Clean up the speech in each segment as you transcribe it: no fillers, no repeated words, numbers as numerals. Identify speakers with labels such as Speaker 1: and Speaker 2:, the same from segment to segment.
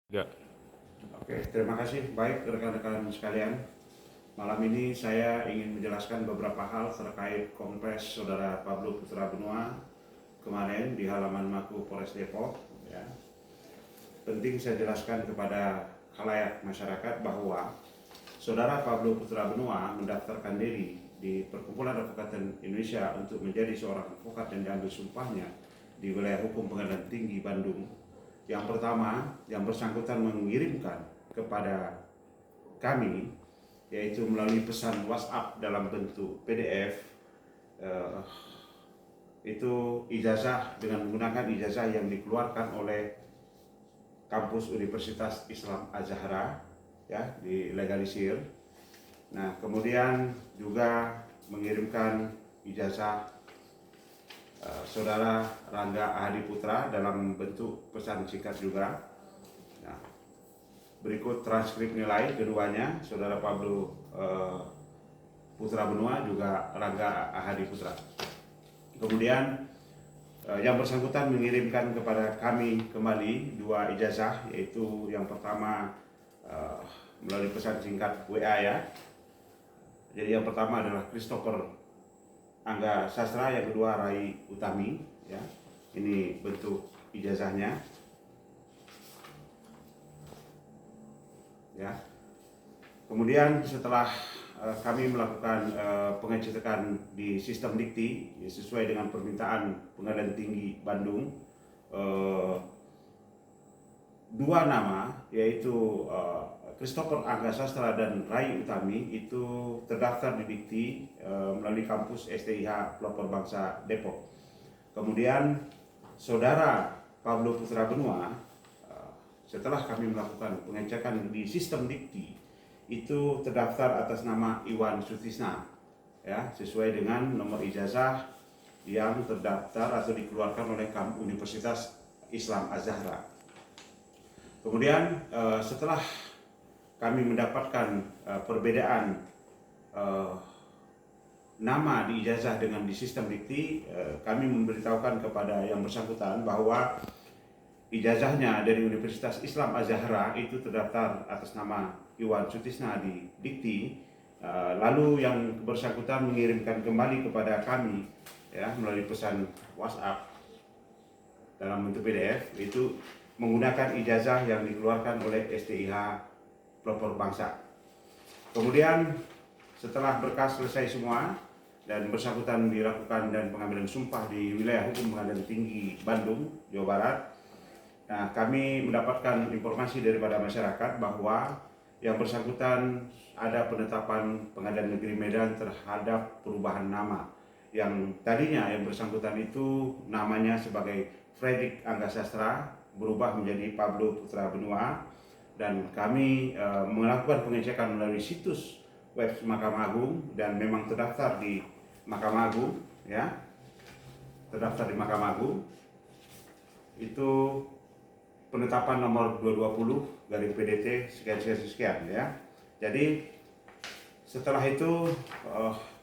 Speaker 1: Ya,
Speaker 2: Oke, terima kasih. Baik, rekan-rekan sekalian. Malam ini saya ingin menjelaskan beberapa hal terkait Kompes Saudara Pablo Putra Benua kemarin di halaman Maku Polres Depok. Ya. Penting saya jelaskan kepada khalayak masyarakat bahwa Saudara Pablo Putra Benua mendaftarkan diri di Perkumpulan Advokat Indonesia untuk menjadi seorang advokat dan diambil sumpahnya di wilayah hukum Pengadilan Tinggi Bandung. Yang pertama, yang bersangkutan mengirimkan kepada kami, yaitu melalui pesan WhatsApp dalam bentuk PDF, eh, itu ijazah dengan menggunakan ijazah yang dikeluarkan oleh kampus Universitas Islam Az-Zahra, ya, dilegalisir. Nah, kemudian juga mengirimkan ijazah Saudara Rangga Ahadi Putra dalam bentuk pesan singkat juga. Nah, berikut transkrip nilai keduanya, Saudara Pablo Putra Benua juga Rangga Ahadi Putra. Kemudian yang bersangkutan mengirimkan kepada kami kembali dua ijazah, yaitu yang pertama melalui pesan singkat WA, ya. Jadi yang pertama adalah Christopher Angga Sastra, yang kedua Rai Utami, ya. Ini bentuk ijazahnya, ya. Kemudian setelah kami melakukan pengecekan di sistem dikti, ya, sesuai dengan permintaan Pengadilan Tinggi Bandung, dua nama, yaitu Christopher Angga Sastra dan Rai Utami, itu terdaftar di dikti melalui kampus STIH Pelopor Bangsa Depok. Kemudian Saudara Pablo Putra Benua, setelah kami melakukan pengecekan di sistem dikti, itu terdaftar atas nama Iwan Sutisna, ya, sesuai dengan nomor ijazah yang terdaftar atau dikeluarkan oleh Universitas Islam Az-Zahra. Kemudian setelah kami mendapatkan perbedaan nama di ijazah dengan di sistem dikti, kami memberitahukan kepada yang bersangkutan bahwa ijazahnya dari Universitas Islam Az-Zahra itu terdaftar atas nama Iwan Sutisna di dikti. Lalu yang bersangkutan mengirimkan kembali kepada kami, ya, melalui pesan WhatsApp dalam bentuk PDF, itu menggunakan ijazah yang dikeluarkan oleh STIH Pelopor Bangsa. Kemudian setelah berkas selesai semua dan bersangkutan dilakukan dan pengambilan sumpah di wilayah hukum Pengadilan Tinggi Bandung, Jawa Barat, nah, kami mendapatkan informasi daripada masyarakat bahwa yang bersangkutan ada penetapan Pengadilan Negeri Medan terhadap perubahan nama. Yang tadinya yang bersangkutan itu namanya sebagai Fredrik Angga Sastra berubah menjadi Pablo Putra Benua, dan kami melakukan pengecekan melalui situs web Mahkamah Agung dan memang terdaftar di Mahkamah Agung, ya, terdaftar di Mahkamah Agung. Itu penetapan nomor 220 garing PDT sekian, ya. Jadi setelah itu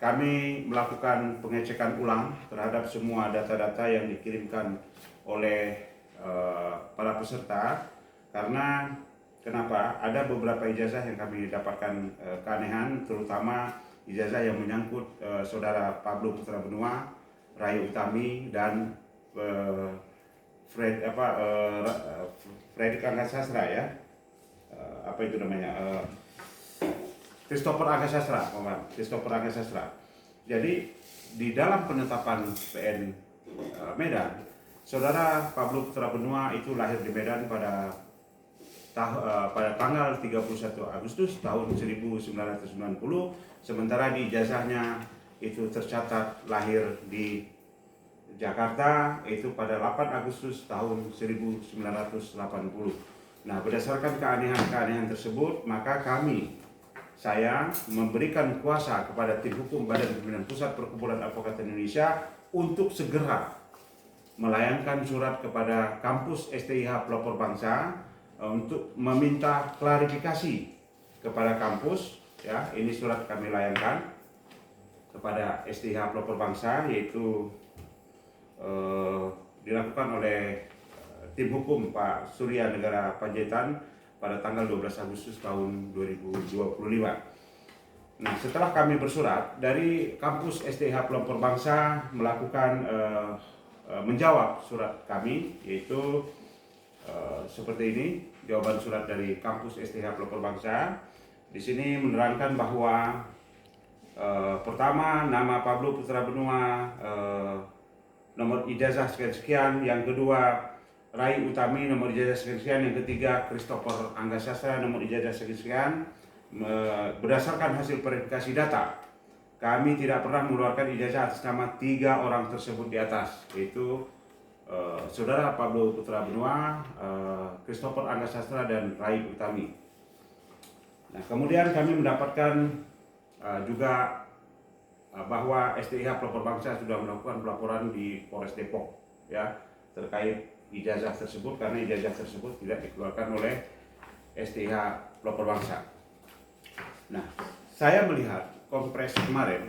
Speaker 2: kami melakukan pengecekan ulang terhadap semua data-data yang dikirimkan oleh para peserta, karena kenapa? Ada beberapa ijazah yang kami dapatkan keanehan, terutama ijazah yang menyangkut Saudara Pablo Putra Benua, Rai Utami, dan Fredrik Angga Sastra, ya. Apa itu namanya? Christopher Angga Sastra, Christopher Angga Sastra. Jadi di dalam penetapan PN Medan, Saudara Pablo Putra Benua itu lahir di Medan pada tanggal 31 Agustus tahun 1990, sementara di ijazahnya itu tercatat lahir di Jakarta itu pada 8 Agustus tahun 1980. Nah, berdasarkan keanehan-keanehan tersebut, maka saya memberikan kuasa kepada tim hukum Badan Pembinaan Pusat Perkumpulan Advokat Indonesia untuk segera melayangkan surat kepada kampus STIH Pelopor Bangsa untuk meminta klarifikasi kepada kampus, ya. Ini surat kami layangkan kepada STIH Pelopor Bangsa, yaitu dilakukan oleh tim hukum Pak Surya Negara Panjaitan pada tanggal 12 Agustus tahun 2025. Nah, setelah kami bersurat dari kampus STIH Pelopor Bangsa melakukan menjawab surat kami, yaitu seperti ini jawaban surat dari kampus STIH Pelopor Bangsa. Di sini menerangkan bahwa pertama, nama Pablo Putra Benua, nomor ijazah sekian-sekian. Yang kedua, Rai Utami, nomor ijazah sekian-sekian. Yang ketiga, Christopher Angga Sastra, nomor ijazah sekian-sekian. Berdasarkan hasil verifikasi data, kami tidak pernah mengeluarkan ijazah atas nama 3 orang tersebut di atas, yaitu Saudara Pablo Putra Benua, Christopher Angga Sastra, dan Rai Utami. Nah, kemudian kami mendapatkan juga bahwa STIH Pelopor Bangsa sudah melakukan pelaporan di Polres Depok, ya, terkait ijazah tersebut, karena ijazah tersebut tidak dikeluarkan oleh STIH Pelopor Bangsa. Nah, saya melihat kompres kemarin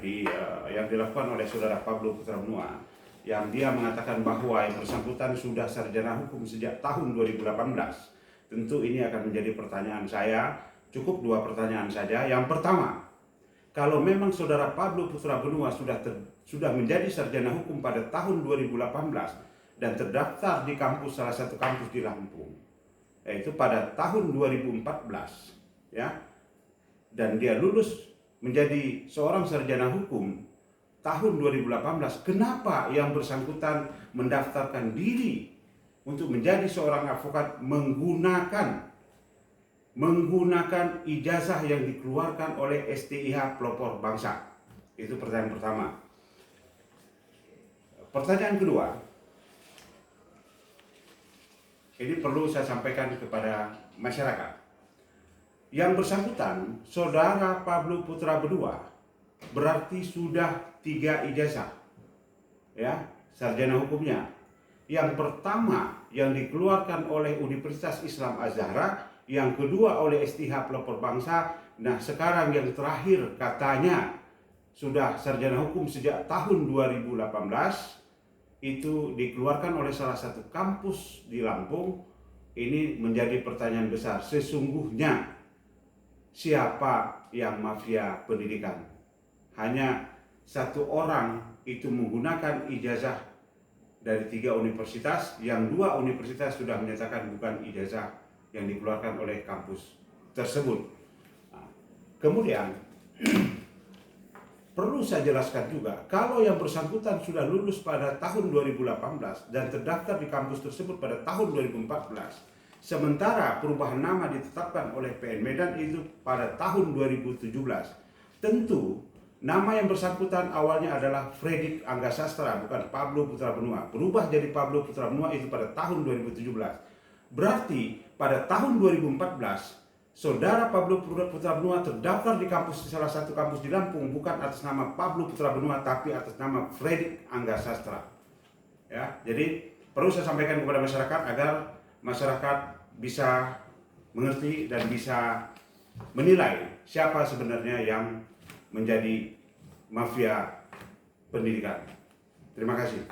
Speaker 2: yang dilakukan oleh Saudara Pablo Putra Benua, yang dia mengatakan bahwa yang bersangkutan sudah sarjana hukum sejak tahun 2018. Tentu ini akan menjadi pertanyaan saya, cukup 2 pertanyaan saja. Yang pertama, kalau memang Saudara Pablo Putra Benua sudah menjadi sarjana hukum pada tahun 2018 dan terdaftar di salah satu kampus di Lampung, yaitu pada tahun 2014, ya, dan dia lulus menjadi seorang sarjana hukum tahun 2018, kenapa yang bersangkutan mendaftarkan diri untuk menjadi seorang advokat menggunakan ijazah yang dikeluarkan oleh STIH Pelopor Bangsa? Itu pertanyaan pertama. Pertanyaan kedua, ini perlu saya sampaikan kepada masyarakat. Yang bersangkutan, Saudara Pablo Putra Benua, berarti sudah 3 ijazah, ya, sarjana hukumnya. Yang pertama yang dikeluarkan oleh Universitas Islam Az-Zahra, yang kedua oleh STIH Pelopor Bangsa. Nah, sekarang yang terakhir katanya sudah sarjana hukum sejak tahun 2018, itu dikeluarkan oleh salah satu kampus di Lampung. Ini menjadi pertanyaan besar, sesungguhnya siapa yang mafia pendidikan? Hanya 1 orang itu menggunakan ijazah dari 3 universitas, yang 2 universitas sudah menyatakan bukan ijazah yang dikeluarkan oleh kampus tersebut. Nah, kemudian perlu saya jelaskan juga, kalau yang bersangkutan sudah lulus pada tahun 2018 dan terdaftar di kampus tersebut pada tahun 2014, sementara perubahan nama ditetapkan oleh PN Medan itu pada tahun 2017. Tentu nama yang bersangkutan awalnya adalah Fredrik Angga Sastra, bukan Pablo Putra Benua. Berubah jadi Pablo Putra Benua itu pada tahun 2017. Berarti pada tahun 2014 Saudara Pablo Putra Benua terdaftar di salah satu kampus di Lampung bukan atas nama Pablo Putra Benua, tapi atas nama Fredrik Angga Sastra. Ya, jadi perlu saya sampaikan kepada masyarakat agar masyarakat bisa mengerti dan bisa menilai siapa sebenarnya yang menjadi mafia pendidikan. Terima kasih.